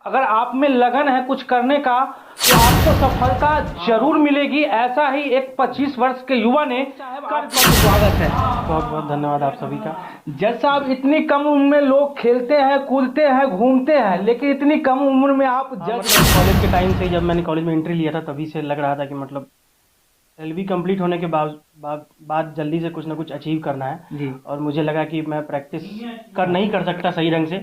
अगर आप में लगन है कुछ करने का तो आपको सफलता जरूर मिलेगी। ऐसा ही एक 25 वर्ष के युवा ने स्वागत है। बहुत बहुत धन्यवाद आप सभी का। जज साहब, इतनी कम उम्र में लोग खेलते हैं, कूदते हैं, घूमते हैं, लेकिन इतनी कम उम्र में आप जज। कॉलेज के टाइम से जब मैंने कॉलेज में एंट्री लिया था तभी से लग रहा था कि मतलब 12वीं कंप्लीट होने के बाद जल्दी से कुछ ना कुछ अचीव करना है जी। और मुझे लगा कि मैं प्रैक्टिस नहीं कर सकता सही ढंग से,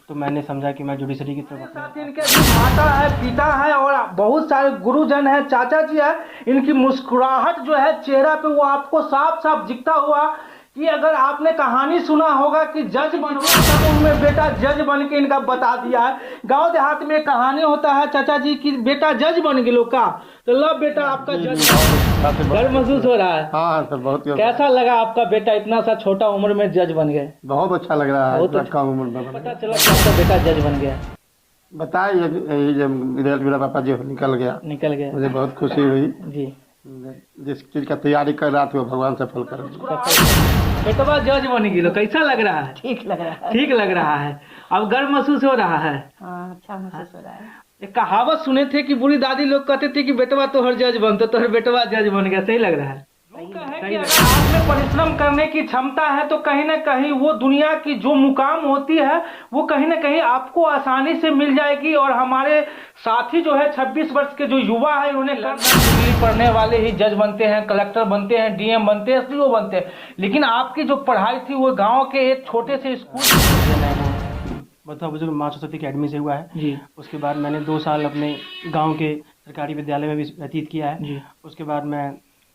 तो मैंने समझा कि मैं जुडिशरी की तरफ साथ इनके भी माता है, पिता है और बहुत सारे गुरुजन है, चाचा जी है। इनकी मुस्कुराहट जो है चेहरा पे, वो आपको साफ साफ दिखता हुआ कि अगर आपने कहानी सुना होगा कि जज बन तब उनमें बेटा जज बन के इनका बता दिया है। गांव देहात में कहानी होता है चाचा जी की बेटा जज बन गए का, तो लो बेटा आपका जज गर्व महसूस हो रहा है। हाँ सर, बहुत कैसा लगा आपका बेटा इतना सा छोटा उम्र में जज बन गए? बहुत अच्छा लग रहा है। बहुत इतना कम उम्र में पता चला कि आपका बेटा जज बन गया। बताइए, यही जब रिजल्ट मेरा पापा जी निकल गया मुझे बहुत खुशी हुई जी। जिस चीज का तैयारी कर रहा था वो भगवान सफल कर दिया। बेटवा जज बन गई, कैसा लग रहा है? ठीक लग रहा है। ठीक लग रहा है। अब गर्व महसूस हो रहा है। हाँ, अच्छा महसूस हो रहा है। एक कहावत सुने थे कि बूढ़ी दादी लोग कहते थे कि बेटवा तो हर जज बनते, तो हर बेटवा जज बन गया। सही लग रहा है। कि अगर आप में परिश्रम करने की क्षमता है तो कहीं ना कहीं वो दुनिया की जो मुकाम होती है वो कहीं ना कहीं आपको आसानी से मिल जाएगी। और हमारे साथी जो है 26 वर्ष के जो युवा है, उन्होंने दिल्ली पढ़ने वाले ही जज बनते हैं, कलेक्टर बनते हैं, डीएम बनते हैं, एसडीओ बनते हैं। लेकिन आपकी जो पढ़ाई थी वो गाँव के एक छोटे से स्कूल बता बुजुर्ग माँ सरस्वती अकेडमी से हुआ है जी। उसके बाद मैंने 2 साल अपने गांव के सरकारी विद्यालय में भी व्यतीत किया है जी। उसके बाद मैं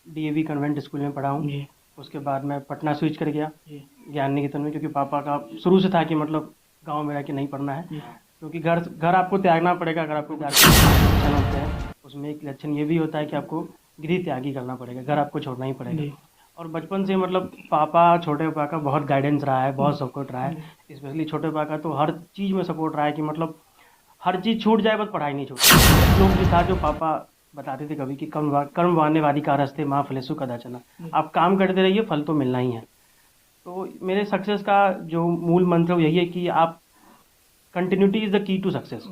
डीएवी कन्वेंट स्कूल में पढ़ा हूँ। उसके बाद मैं पटना स्विच कर गया ज्ञान निकेतन में, क्योंकि पापा का शुरू से था कि मतलब गांव में रह के नहीं पढ़ना है, क्योंकि घर आपको त्यागना पड़ेगा। अगर आपको लक्षण होते हैं उसमें एक लक्षण ये भी होता है कि आपको गृह त्यागी करना पड़ेगा, घर आपको छोड़ना ही पड़ेगा। और बचपन से मतलब पापा, छोटे पापा का बहुत गाइडेंस रहा है, बहुत सपोर्ट रहा है। स्पेशली छोटे पापा का तो हर चीज़ में सपोर्ट रहा है कि मतलब हर चीज़ छूट जाए बस पढ़ाई नहीं छूटे। लोग भी था जो पापा बताते थे कभी कि कर्म वाने वादी का रस्ते माँ फलेसु कदाचना, आप काम करते रहिए, फल तो मिलना ही है। तो मेरे सक्सेस का जो मूल मंत्र यही है कि आप continuity is the key to success,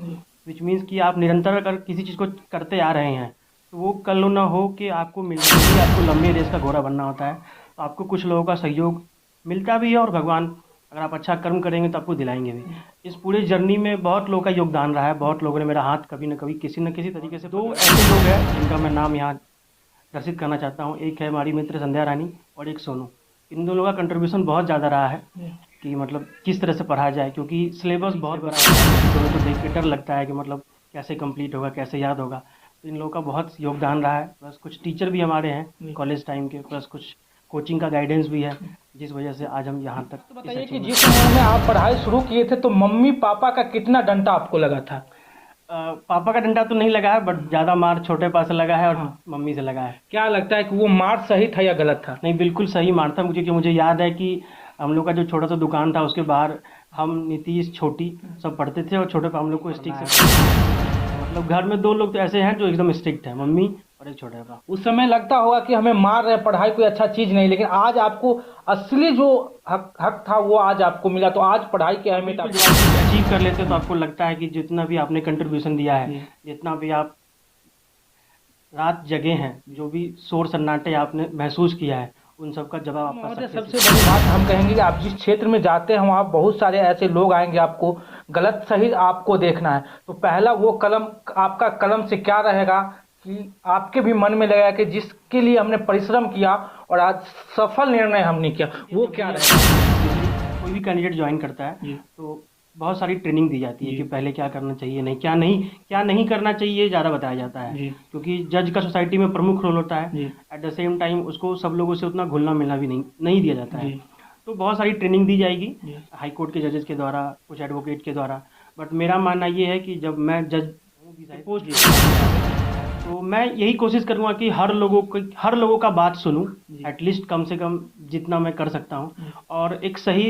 which means कि आप निरंतर अगर किसी चीज़ को करते आ रहे हैं तो वो कल ना हो कि आपको मिलना ही, आपको लंबी रेस का घोड़ा बनना होता है। तो आपको कुछ लोगों का सहयोग मिलता भी है और भगवान अगर आप अच्छा कर्म करेंगे तो आपको दिलाएंगे भी। इस पूरे जर्नी में बहुत लोगों का योगदान रहा है, बहुत लोगों ने मेरा हाथ कभी न कभी किसी न किसी तरीके से। 2 ऐसे लोग हैं जिनका मैं नाम यहाँ दर्शित करना चाहता हूँ। एक है हमारी मित्र संध्या रानी और एक सोनू। इन दोनों का कंट्रीब्यूशन बहुत ज़्यादा रहा है कि मतलब किस तरह से पढ़ा जाए, क्योंकि सिलेबस बहुत बड़ा है। दोनों को देख के डर लगता है कि मतलब कैसे कंप्लीट होगा, कैसे याद होगा। तो इन लोगों का बहुत योगदान रहा है। प्लस कुछ टीचर भी हमारे हैं कॉलेज टाइम के, प्लस कुछ कोचिंग का गाइडेंस भी है, जिस वजह से आज हम यहाँ तक। तो बताइए कि जिस उम्र में आप पढ़ाई शुरू किए थे तो मम्मी पापा का कितना डंडा आपको लगा था? पापा का डंडा तो नहीं लगा है, बट ज़्यादा मार छोटे पापा से लगा है और मम्मी से लगा है। क्या लगता है कि वो मार सही था या गलत था? नहीं, बिल्कुल सही मार था, क्योंकि मुझे याद है कि हम लोग का जो छोटा सा दुकान था उसके बाहर हम नीतीश छोटी सब पढ़ते थे और छोटे पापा हम लोग को स्टिक से मतलब घर में 2 लोग तो ऐसे हैं जो एकदम स्ट्रिक्ट है, मम्मी और एक छोटे पापा। उस समय लगता होगा कि हमें मार रहे, पढ़ाई कोई अच्छा चीज नहीं, लेकिन आज आपको असली जो हक था वो आज आपको मिला, तो आज पढ़ाई की अहमियत आप अचीव कर लेते तो आपको लगता है कि जितना भी आपने कंट्रीब्यूशन दिया है, जितना भी आप रात जगे हैं, जो भी शोर सन्नाटे आपने महसूस किया है, उन सब का जवाब आपका। सबसे बड़ी बात हम कहेंगे कि आप जिस क्षेत्र में जाते हैं वहाँ बहुत सारे ऐसे लोग आएंगे, आपको गलत सही आपको देखना है। तो पहला वो कलम, आपका कलम से क्या रहेगा कि आपके भी मन में लगेगा कि जिसके लिए हमने परिश्रम किया और आज सफल निर्णय हमने किया, वो क्या रहेगा? कोई भी कैंडिडेट ज्वाइन करता है तो बहुत सारी ट्रेनिंग दी जाती है कि पहले क्या करना चाहिए, नहीं क्या नहीं करना चाहिए, ज़्यादा बताया जाता है, क्योंकि जज का सोसाइटी में प्रमुख रोल होता है। एट द सेम टाइम उसको सब लोगों से उतना घुलना मिलना भी नहीं दिया जाता है। तो बहुत सारी ट्रेनिंग दी जाएगी हाई कोर्ट के जजेस के द्वारा, कुछ एडवोकेट के द्वारा। बट मेरा मानना ये है कि जब मैं जज पोस्ट तो मैं यही कोशिश करूँगा कि हर लोगों का बात सुनूं, एटलीस्ट कम से कम जितना मैं कर सकता हूँ, और एक सही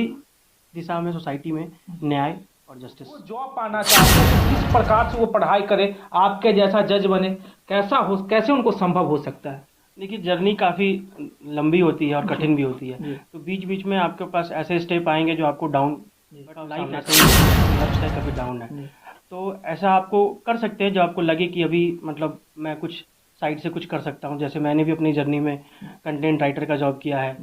दिशा में सोसाइटी में न्याय और जस्टिस। जॉब पाना चाहते हैं तो किस प्रकार से वो पढ़ाई करे, आपके जैसा जज बने, कैसे उनको संभव हो सकता है? देखिए, जर्नी काफ़ी लंबी होती है और कठिन भी होती है। तो बीच बीच में आपके पास ऐसे स्टेप आएंगे जो आपको डाउन, लाइफ ऐसे ही अप्स है, कभी डाउन है। तो ऐसा आपको कर सकते हैं जो आपको लगे कि अभी मतलब मैं कुछ साइड से कुछ कर सकता हूँ। जैसे मैंने भी अपनी जर्नी में कंटेंट राइटर का जॉब किया है,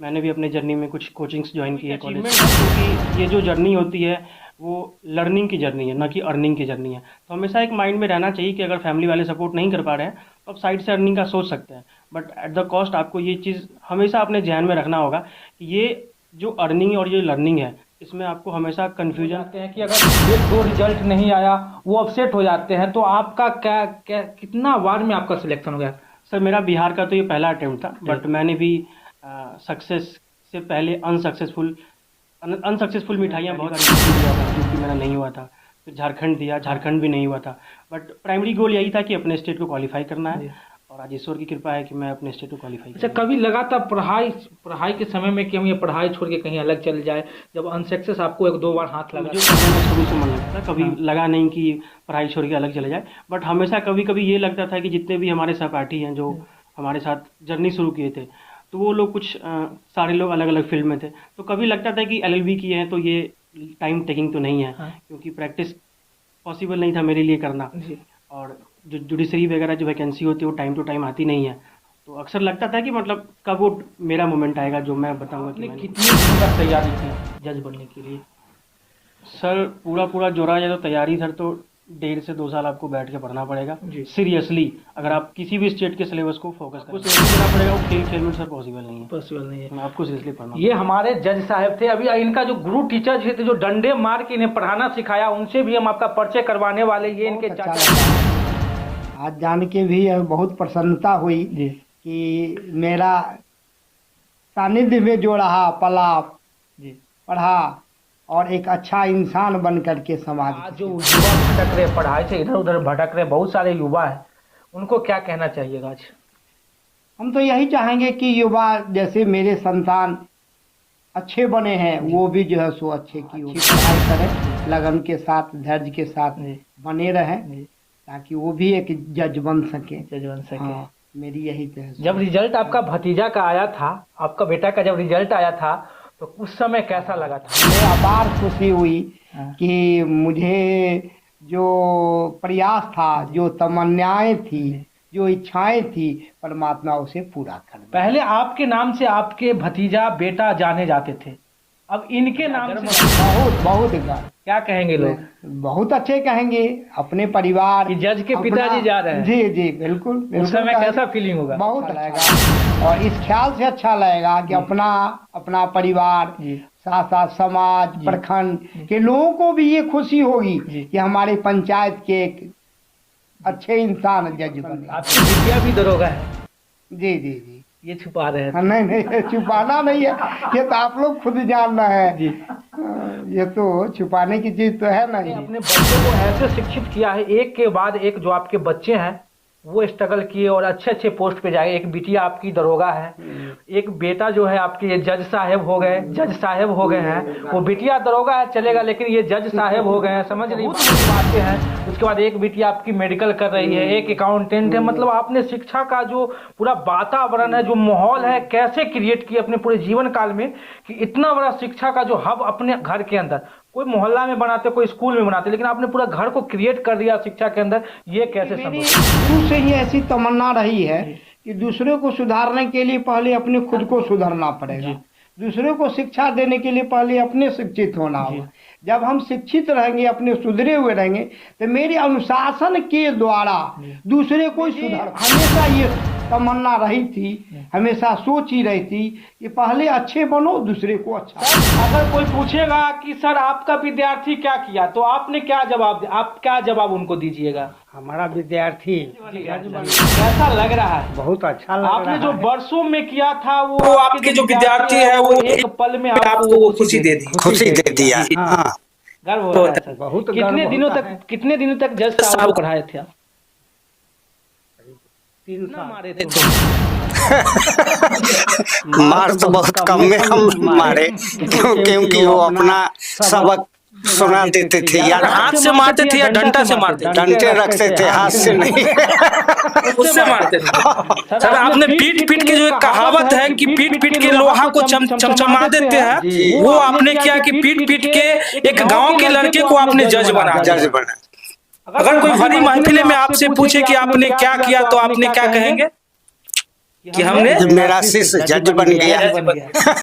मैंने भी अपने जर्नी में कुछ कोचिंग्स ज्वाइन की है कॉलेज, क्योंकि ये जो जर्नी होती है वो लर्निंग की जर्नी है, ना कि अर्निंग की जर्नी है। तो हमेशा एक माइंड में रहना चाहिए कि अगर फैमिली वाले सपोर्ट नहीं कर पा रहे हैं तो आप साइड से अर्निंग का सोच सकते हैं, बट एट द कॉस्ट आपको ये चीज़ हमेशा अपने ध्यान में रखना होगा कि ये जो अर्निंग और ये लर्निंग है इसमें आपको हमेशा कन्फ्यूजन जाते हैं कि अगर एक दो रिजल्ट नहीं आया वो अपसेट हो जाते हैं। तो आपका क्या क्या कितना बार में आपका सिलेक्शन हो गया? सर मेरा बिहार का तो ये पहला अटेम्प्ट था, बट मैंने भी सक्सेस से पहले अनसक्सेसफुल मिठाइयाँ बहुत दिया था, क्योंकि मेरा नहीं हुआ था। फिर झारखंड दिया, झारखंड भी नहीं हुआ था, बट प्राइमरी गोल यही था कि अपने स्टेट को क्वालिफाई करना है, और आज ईश्वर की कृपा है कि मैं अपने स्टेट को क्वालिफाई। अच्छा, कभी लगा था पढ़ाई के समय में कि हम ये पढ़ाई छोड़ के कहीं अलग चल जाए, जब अनसक्सेस आपको एक दो बार हाथ लगा? मुझे शुरू से मन लगता था, कभी लगा नहीं कि पढ़ाई छोड़ के अलग चले जाए, बट हमेशा कभी कभी ये लगता था कि जितने भी हमारे सहपाठी हैं जो हमारे साथ जर्नी शुरू किए थे, तो वो लोग कुछ सारे लोग अलग अलग फील्ड में थे, तो कभी लगता था कि LLB किए हैं तो ये टाइम टेकिंग तो नहीं है, क्योंकि प्रैक्टिस पॉसिबल नहीं था मेरे लिए करना, और जो जुडिशरी वगैरह जो वैकेंसी होती है वो टाइम टू टाइम आती नहीं है। तो अक्सर लगता था कि मतलब कब वो मेरा मोमेंट आएगा जो मैं बताऊंगा कि मैंने कितनी दिन तक तैयारी की जज बनने के लिए? सर पूरा जोड़ा जाए तो तैयारी सर तो 1.5 से 2 साल आपको बैठ के पढ़ना पड़ेगा सीरियसली। अगर आप किसी भी स्टेट के सिलेबस को फोकस करना पड़ेगा, वो खेल में सर पॉसिबल नहीं है, आपको सीरियसली पढ़ना। ये हमारे जज साहब थे। अभी इनका जो गुरु टीचर थे जो डंडे मार के इन्हें पढ़ाना सिखाया, उनसे भी हम आपका परिचय करवाने वाले। ये इनके चाचा। आज जान के भी बहुत प्रसन्नता हुई कि मेरा सानिध्य में जो रहा, पला, पढ़ा और एक अच्छा इंसान बन करके समाज। आज जो युवा भटक रहे, पढ़ाई से इधर उधर भटक रहे, बहुत सारे युवा हैं, उनको क्या कहना चाहिएगा? आज हम तो यही चाहेंगे कि युवा जैसे मेरे संतान अच्छे बने हैं, वो भी जो है सो अच्छी पढ़ाई करें, लगन के साथ, धैर्य के साथ बने रहें, ताकि वो भी एक जज बन सके। हाँ, मेरी यही तो है। जब रिजल्ट आपका भतीजा का आया था, आपका बेटा का जब रिजल्ट आया था, तो उस समय कैसा लगा था? मुझे अपार खुशी हुई कि मुझे जो प्रयास था, जो तमन्नाएं थी, जो इच्छाएं थी, परमात्मा उसे पूरा कर दिया। पहले आपके नाम से आपके भतीजा बेटा जाने जाते थे, अब इनके नाम से बहुत गर्व। क्या कहेंगे लोग? बहुत अच्छे कहेंगे, अपने परिवार जज के पिताजी जा रहे हैं। जी बिल्कुल। उस समय कैसा फीलिंग होगा? बहुत अच्छा लगेगा, और इस ख्याल से अच्छा लगेगा कि अपना परिवार, साथ साथ समाज, प्रखंड के लोगों को भी ये खुशी होगी कि हमारे पंचायत के एक अच्छे इंसान जज बने। आपकी बिटिया भी दरोगा है? जी। ये छुपा रहे हैं? नहीं, छुपाना नहीं है, ये तो आप लोग खुद जानना है। ये तो छुपाने की चीज तो है नहीं। अपने बच्चों को ऐसे शिक्षित किया है, एक के बाद एक जो आपके बच्चे हैं वो स्ट्रगल किए और अच्छे पोस्ट पे जाए। एक बिटिया आपकी दरोगा है, एक बेटा जो है आपके जज साहब हो गए हैं। वो बिटिया दरोगा है चलेगा, लेकिन ये जज साहब हो गए हैं, समझ रही बातें हैं। उसके बाद एक बिटिया आपकी मेडिकल कर रही है, एक अकाउंटेंट है। मतलब आपने शिक्षा का जो पूरा वातावरण है, जो माहौल है, कैसे क्रिएट किया अपने पूरे जीवन काल में कि इतना बड़ा शिक्षा का जो हब अपने घर के अंदर, कोई मोहल्ला में बनाते, कोई स्कूल में बनाते, लेकिन आपने पूरा घर को क्रिएट कर दिया शिक्षा के अंदर। ये कैसे संभव? शुरू से ही ऐसी तमन्ना रही है कि दूसरे को सुधारने के लिए पहले अपने खुद को सुधारना पड़ेगा, दूसरे को शिक्षा देने के लिए पहले अपने शिक्षित होना होगा। जब हम शिक्षित रहेंगे, अपने सुधरे हुए रहेंगे, तो मेरे अनुशासन के द्वारा दूसरे को सुधार। हमेशा ये तमन्ना रही थी, हमेशा सोच ही रही थी कि पहले अच्छे बनो, दूसरे को अच्छा। अगर कोई पूछेगा कि सर आपका विद्यार्थी क्या किया, तो आपने क्या जवाब आप क्या जवाब उनको दीजिएगा? हमारा विद्यार्थी कैसा लग रहा है? बहुत अच्छा लग रहा है। आपने जो वर्षों में किया था वो आपके जो विद्यार्थी है वो एक पल में आपको खुशी दे दिया। गर्व हो रहा है। बहुत कितने दिनों तक जज साहब को पढ़ाए थे? 3 साल मारे थे? मार तो बहुत कम में हम मारे, क्योंकि वो अपना सबक सुना देते थे यार। हाथ से मारते थे या डंडा से मारते थे? डंडे रखते थे, हाथ से नहीं। उससे मारते थे। सर आपने पीट के जो एक कहावत है कि पीट के लोहा को चमचमा देते हैं, वो आपने किया कि पीट के एक गांव के लड़के को आपने जज बना। अगर कोई भरी महफिल में आपसे पूछे कि आपने क्या किया तो आपने क्या कहेंगे? कि हमने मेरा शिष्य जज बन गया।